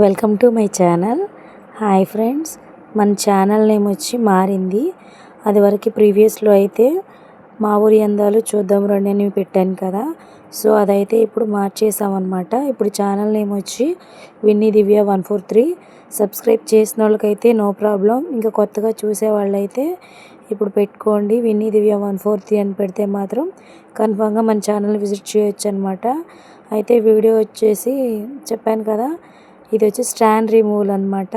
Welcome to my channel. Hi friends, మన channel name వచ్చి మారింది. అది వరకు ప్రీవియస్లో అయితే మా ఊరి అందాలు చూద్దాం రండి అని పెట్టాను కదా. సో అదైతే ఇప్పుడు మార్చేసామన్నమాట. ఇప్పుడు ఛానల్ నేమ్ వచ్చి విన్నీ దివ్య 143. సబ్స్క్రైబ్ చేసిన వాళ్ళకైతే నో ప్రాబ్లం, ఇంకా కొత్తగా చూసే వాళ్ళైతే ఇప్పుడు పెట్టుకోండి. విన్నీ దివ్య 143 అని పెడితే మాత్రం కన్ఫామ్గా మన ఛానల్ విజిట్ చేయొచ్చు అనమాట. అయితే వీడియో వచ్చేసి చెప్పాను కదా, ఇది వచ్చి స్టాండ్ రిమూవల్ అనమాట.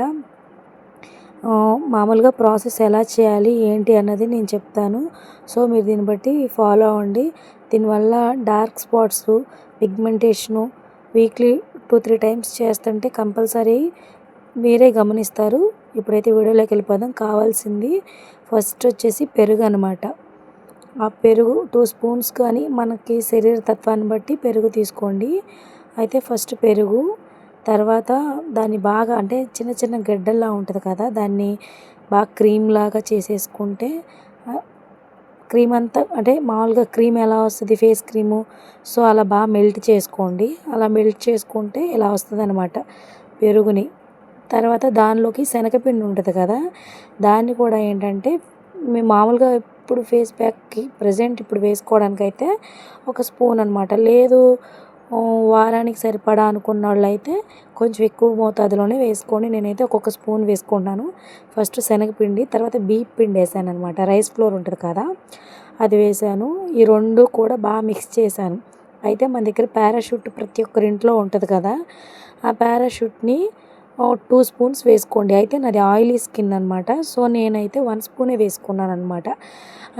మామూలుగా ప్రాసెస్ ఎలా చేయాలి ఏంటి అన్నది నేను చెప్తాను. సో మీరు దీన్ని బట్టి ఫాలో అవ్వండి. దీనివల్ల dark spots, pigmentation weekly 2-3 times చేస్తుంటే కంపల్సరీ మీరే గమనిస్తారు. ఇప్పుడైతే వీడియోలోకి వెళ్ళిపోదాం. కావాల్సింది ఫస్ట్ వచ్చేసి పెరుగు అనమాట. ఆ పెరుగు 2 స్పూన్స్ కానీ మనకి శరీర తత్వాన్ని బట్టి పెరుగు తీసుకోండి. అయితే ఫస్ట్ పెరుగు, తర్వాత దాన్ని బాగా అంటే చిన్న చిన్న గడ్డల్లా ఉంటుంది కదా, దాన్ని బాగా క్రీమ్ లాగా చేసేసుకుంటే క్రీమ్ అంతా అంటే మామూలుగా క్రీమ్ ఎలా వస్తుంది ఫేస్ క్రీము, సో అలా బాగా మెల్ట్ చేసుకోండి. అలా మెల్ట్ చేసుకుంటే ఇలా వస్తుంది అనమాట పెరుగుని. తర్వాత దానిలోకి శనగపిండి ఉంటుంది కదా, దాన్ని కూడా ఏంటంటే మేము మామూలుగా ఇప్పుడు ఫేస్ ప్యాక్కి ప్రజెంట్ ఇప్పుడు వేసుకోవడానికైతే 1 స్పూన్ అనమాట. లేదు వారానికి సరిపడా అనుకున్న వాళ్ళు అయితే కొంచెం ఎక్కువ మోతాదులోనే వేసుకోండి. నేనైతే 1 స్పూన్ వేసుకుంటున్నాను. ఫస్ట్ శనగపిండి, తర్వాత బియ్యం పిండి వేసాను అనమాట. రైస్ ఫ్లోర్ ఉంటుంది కదా, అది వేసాను. ఈ 2 కూడా బాగా మిక్స్ చేశాను. అయితే మన దగ్గర పారాషూట్ ప్రతి ఒక్కరి ఇంట్లో ఉంటుంది కదా, ఆ పారాషూట్ని 2 స్పూన్స్ వేసుకోండి. అయితే నాది ఆయిలీ స్కిన్ అనమాట, సో నేనైతే 1 స్పూనే వేసుకున్నాను అనమాట.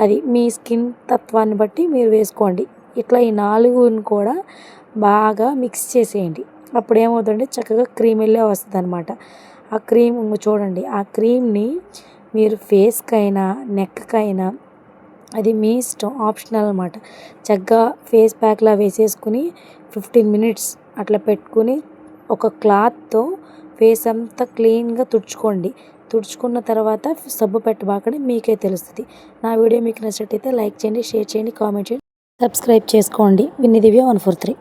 అది మీ స్కిన్ తత్వాన్ని బట్టి మీరు వేసుకోండి. ఇట్లా ఈ 4ని కూడా బాగా మిక్స్ చేసేయండి. అప్పుడు ఏమవుతుందంటే చక్కగా క్రీమ్ వెళ్ళే వస్తుంది అనమాట. ఆ క్రీమ్ చూడండి, ఆ క్రీమ్ని మీరు ఫేస్కైనా నెక్కకైనా అది మీ ఇష్టం, ఆప్షనల్ అనమాట. చక్కగా ఫేస్ ప్యాక్లా వేసేసుకుని 15 మినిట్స్ అట్లా పెట్టుకుని ఒక క్లాత్తో ఫేస్ అంతా క్లీన్గా తుడుచుకోండి. తుడుచుకున్న తర్వాత సబ్బు పెట్టబాకండి, మీకే తెలుస్తుంది. నా వీడియో మీకు నచ్చినట్టయితే లైక్ చేయండి, షేర్ చేయండి, కామెంట్ చేయండి, సబ్స్క్రైబ్ చేసుకోండి. విన్నీ దివ్య 143.